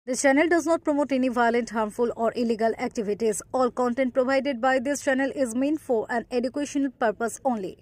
This channel does not promote any violent, harmful, or illegal activities. All content provided by this channel is meant for an educational purpose only.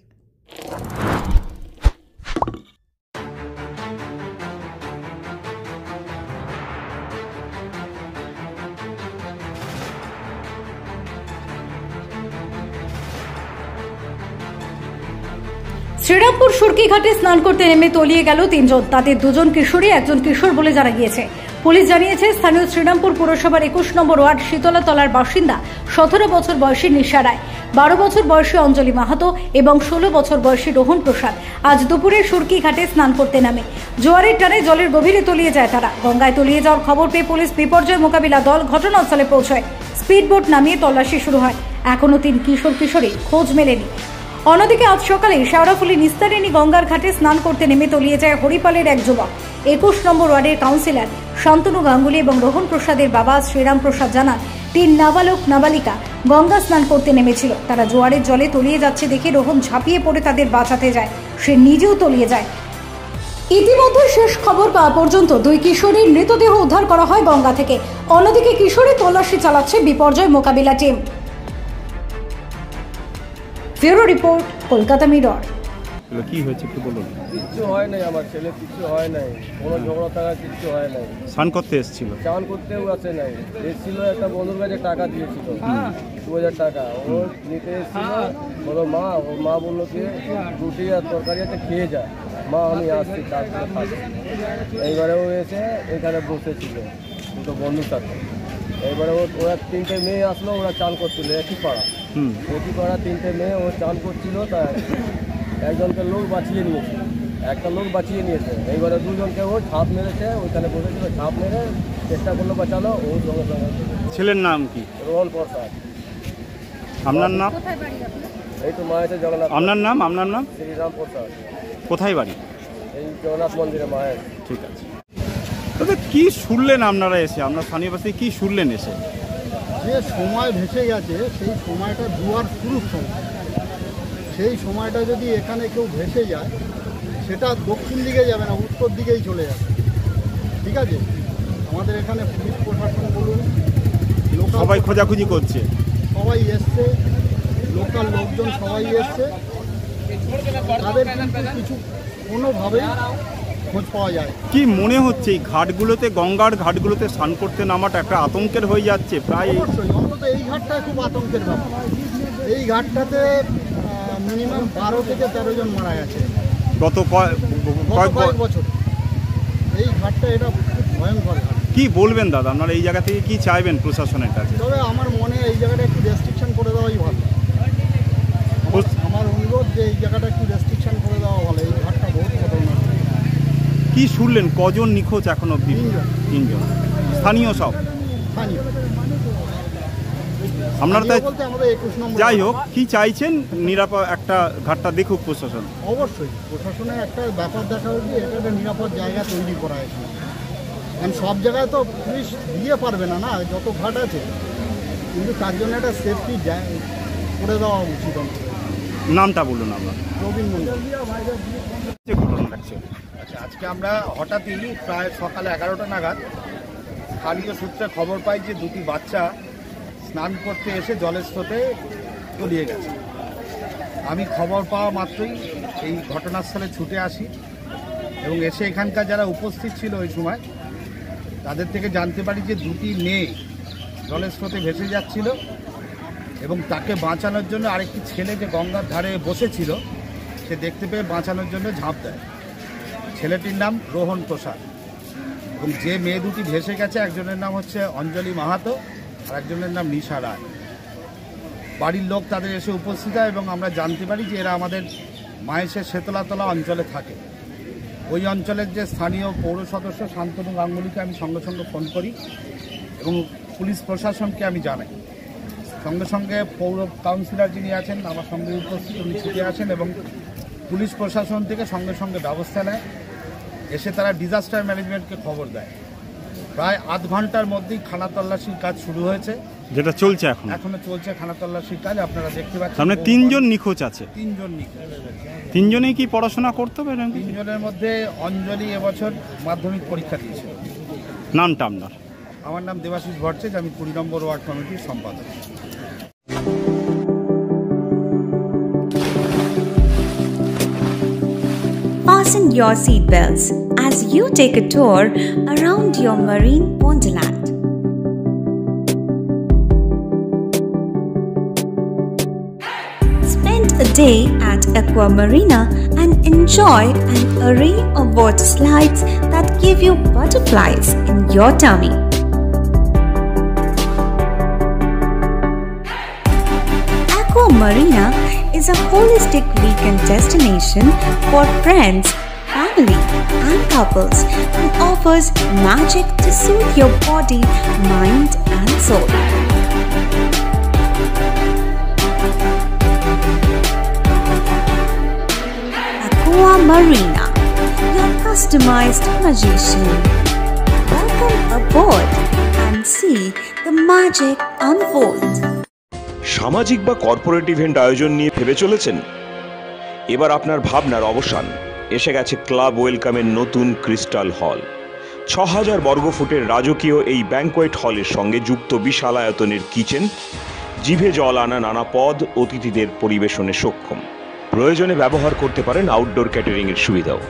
Serampore সুরকিঘাটে স্নান করতে নেমে তলিয়ে গেল তিনজন। তাদের দুজন কিশোরী, একজন কিশোর বলে জানা গিয়েছে। পুলিশ জানিয়েছে স্থানীয় শ্রীরামপুর পুরসভার 21 নম্বর ওয়ার্ড শীতলাতলার বাসিন্দা 17 বছর বয়সী নিশা রায়, 12 বছর বয়সী অঞ্জলি মাহাতো এবং 16 বছর বয়সী রোহন প্রসাদ আজ দুপুরে সুরকিঘাটে স্নান করতে নামে। জোয়ারের টানে জলের গভীরে তলিয়ে যায় তারা। গঙ্গায় তলিয়ে যাওয়ার খবর পেয়ে পুলিশ বিপর্যয় মোকাবিলা দল ঘটনাস্থলে পৌঁছায়। স্পিডবোট নামিয়ে তল্লাশি শুরু হয়। এখনো 3 কিশোর কিশোরী খোঁজ মেলেনি। অন্যদিকে আজ সকালে শেওড়াফুলি নিস্তারিণী গঙ্গার ঘাটে স্নান করতে নেমে তলিয়ে যায় হরিপালের এক যুবক। 21 নম্বর ওয়ার্ডের কাউন্সিলর শান্তনু গাঙ্গুলি এবং রোহন প্রসাদের বাবা শ্রীরাম প্রসাদ জানান 3 নাবালক নাবালিকা গঙ্গা স্নান করতে নেমেছিল। তারা জোয়ারের জলে তলিয়ে যাচ্ছে দেখে রোহন ঝাঁপিয়ে পড়ে তাদের বাঁচাতে যায়। সে নিজেও তলিয়ে যায়। ইতিমধ্যে শেষ খবর পাওয়া পর্যন্ত 2 কিশোরীর মৃতদেহ উদ্ধার করা হয় গঙ্গা থেকে। অন্যদিকে কিশোরী তল্লাশি চালাচ্ছে বিপর্যয় মোকাবিলা team. Bureau report, Kolkata mirror. কি হয়েছে একটু বলুন। কিছু হয় নাই, আমার ছেলে কিছু হয় নাই, কোনো ঝগড়া টাকা কিছু হয় নাই। স্নান করতে এসেছিল? চান করতেও আসে নাই, এসেছিল একটা বন্ধুর কাছে টাকা দিয়েছিল 2000 টাকা। ও নিতে এসেছিল, বলো মা, ওর মা বললো কি রুটি আর তরকারি আছে খেয়ে যা, মা আমি আসছি তারপরে খাচ্ছি। এইবারে ও এসে এখানে বসেছিল দুটো বন্ধুর সাথে। এইবারে ওরা 3টে মেয়ে আসলো, ওরা চান করছিল একই পাড়া। 3টে মেয়ে ও চান করছিল, তাই একজনকে লোক বাঁচিয়ে নিয়েছে, একটা লোক বাঁচিয়ে নিয়েছে। এইবারে 2জনকে ও ঝাঁপ মেরেছে, ওইখানে বসেছিল, ঝাঁপ মেরে চেষ্টা করলো বাঁচালো। ও সঙ্গে সঙ্গে। ছেলের নাম কি? রোহন প্রসাদ। আপনার নাম? এই তো মায়ের জগন্নাথ। আপনার নাম? আপনার নাম? শ্রীরাম প্রসাদ। কোথায় বাড়ি? এই জগন্নাথ মন্দিরে মায়ের। ঠিক আছে। তবে কি শুনলেন আপনারা এসে? আপনার স্থানীয় বাসে কি শুনলেন এসে? যে সময় ভেসে গেছে, সেই সময়টা জোয়ার শুরুর সময়। সেই সময়টা যদি এখানে কেউ ভেসে যায়, সেটা দক্ষিণ দিকে যাবে না, উত্তর দিকেই চলে যাবে। ঠিক আছে, আমাদের এখানে পুলিশ প্রশাসন বলুন, সবাই খোঁজাখুঁজি করছে, সবাই এসছে, লোকাল লোকজন সবাই এসছে। তাদের কিন্তু কিছু কোনোভাবেই খোঁজ পাওয়া যায়। কি মনে হচ্ছে এই ঘাটগুলোতে, গঙ্গার ঘাটগুলোতে স্নান করতে নামাটা একটা আতঙ্কের হয়ে যাচ্ছে প্রায়? অবশ্যই, অন্তত এই ঘাটটা খুব আতঙ্কের ব্যাপার। এই ঘাটটাতে মিনিমাম 12 থেকে 13 জন মারা গেছে গত কয়েক বছর। এই ঘাটটা এটা খুব ভয়ঙ্কর ঘাট। কি বলবেন দাদা, আপনারা এই জায়গা থেকে কি চাইবেন প্রশাসনের কাছে? তবে আমার মনে এই জায়গাটা একটু রেস্ট্রিকশন করে দেওয়াই ভালো। আমার অনুরোধ যে এই জায়গাটা একটু রেস্ট্রিকশন করে দেওয়া ভালো। এই ঘাটটা বহুত খতরনাক। কি শুনলেন কজন নিখোঁজ এখন অবধি? 3 জন স্থানীয় সব স্থানীয়। আপনারা তাই বলতে আমাদের 21 নম্বর। যাই হোক, কি চাইছেন? নিরাপদ একটা ঘাটটা দেখুক প্রশাসন। অবশ্যই প্রশাসনের একটা ব্যাপার দেখা হচ্ছে, এটা একটা নিরাপদ জায়গা তৈরি করা হয়েছে। কারণ সব জায়গায় তো পুলিশ দিয়ে পারবে না, যত ঘাট আছে, কিন্তু তার জন্য একটা সেফটি করে দেওয়া উচিত। নামটা বলুন আপনার। প্রবীণ মন্ডল। ঘটনা দেখছে। আচ্ছা, আজকে আমরা হঠাৎই প্রায় সকালে 11টা নাগাদ স্থানীয় সূত্রে খবর পাই যে 2টি বাচ্চা স্নান করতে এসে জলের স্রোতে তলিয়ে গেছে। আমি খবর পাওয়া মাত্রই এই ঘটনাস্থলে ছুটে আসি এবং এসে এখানকার যারা উপস্থিত ছিল ওই সময় তাদের থেকে জানতে পারি যে 2টি মেয়ে জলের স্রোতে ভেসে যাচ্ছিল এবং তাকে বাঁচানোর জন্য আরেকটি ছেলে যে গঙ্গার ধারে বসেছিল, সে দেখতে পেয়ে বাঁচানোর জন্য ঝাঁপ দেয়। ছেলেটির নাম রোহন প্রসাদ এবং যে মেয়ে 2টি ভেসে গেছে, একজনের নাম হচ্ছে অঞ্জলি মাহাতো আর একজনের নাম নিশা রায়। বাড়ির লোক তাদের এসে উপস্থিত হয় এবং আমরা জানতে পারি যে এরা আমাদের মায়েশের শীতলাতলা অঞ্চলে থাকে। ওই অঞ্চলের যে স্থানীয় পৌর সদস্য শান্তনু গাঙ্গুলিকে আমি সঙ্গে সঙ্গে ফোন করি এবং পুলিশ প্রশাসনকে আমি জানাই। সঙ্গে সঙ্গে পৌর কাউন্সিলর যিনি আছেন আমার সঙ্গে উপস্থিত, উনি ছুটে আসেন এবং পুলিশ প্রশাসন থেকে সঙ্গে সঙ্গে ব্যবস্থা নেয়। এসে তারা ডিজাস্টার ম্যানেজমেন্টকে খবর দেয়। প্রায় আধ ঘন্টার মধ্যেই খানা তল্লাশির কাজ শুরু হয়েছে, যেটা চলছে এখনো চলছে খানা তল্লাশির কাজ। আপনারা দেখতে পাচ্ছেন সামনে 3 জন নিখোঁজ আছে। 3 জন নিখোঁজ। 3 জনেই কি পড়াশোনা করতে পারে? 3 জনের মধ্যে অঞ্জলি এবছর মাধ্যমিক পরীক্ষা দিয়েছিল। নামটা আপনার? আমার নাম দেবাশিস ভট্টাচার্য, আমি 20 নম্বর ওয়ার্ড কমিটির সম্পাদক। Fasten your seatbelts as you take a tour around your marine wonderland. Spend a day at Aqua Marina and enjoy an array of water slides that give you butterflies in your tummy. Aqua Marina is a holistic weekend destination for friends, family, and couples and offers magic to soothe your body, mind, and soul. Aqua Marina, your customized magician. Welcome aboard and see the magic unfold. সামাজিক বা corporate event আয়োজন নিয়ে ভেবে চলেছেন? এবার আপনার ভাবনার অবসান। এসে গেছে ক্লাব ওয়েলকামের নতুন ক্রিস্টাল হল। 6000 বর্গফুটের রাজকীয় এই ব্যাংকোয়েট হলের সঙ্গে যুক্ত বিশাল আয়তনের কিচেন, জিভে জল আনা নানা পদ অতিথিদের পরিবেশনে সক্ষম। প্রয়োজনে ব্যবহার করতে পারেন আউটডোর ক্যাটারিংয়ের সুবিধাও।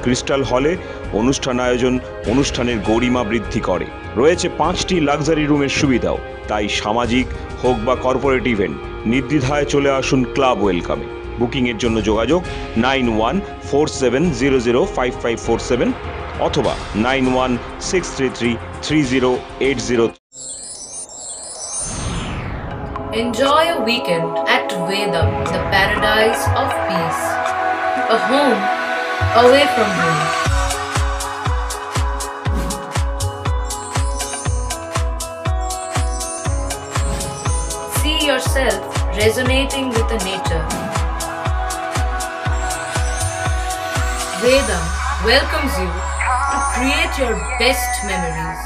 ক্রিস্টাল হলে অনুষ্ঠান আয়োজন অনুষ্ঠানের গরিমা বৃদ্ধি করে। রয়েছে 5টি লাক্সারি রুমের সুবিধাও। তাই সামাজিক হোক বা কর্পোরেট ইভেন্ট নির্দ্বিধায় চলে আসুন ক্লাব ওয়েলকামে। বুকিংয়ের জন্য যোগাযোগ 9147005547 অথবা 9163333080। Enjoy a weekend at Vedam, the paradise of peace. A home away from home. See yourself resonating with the nature. Vedam welcomes you to create your best memories.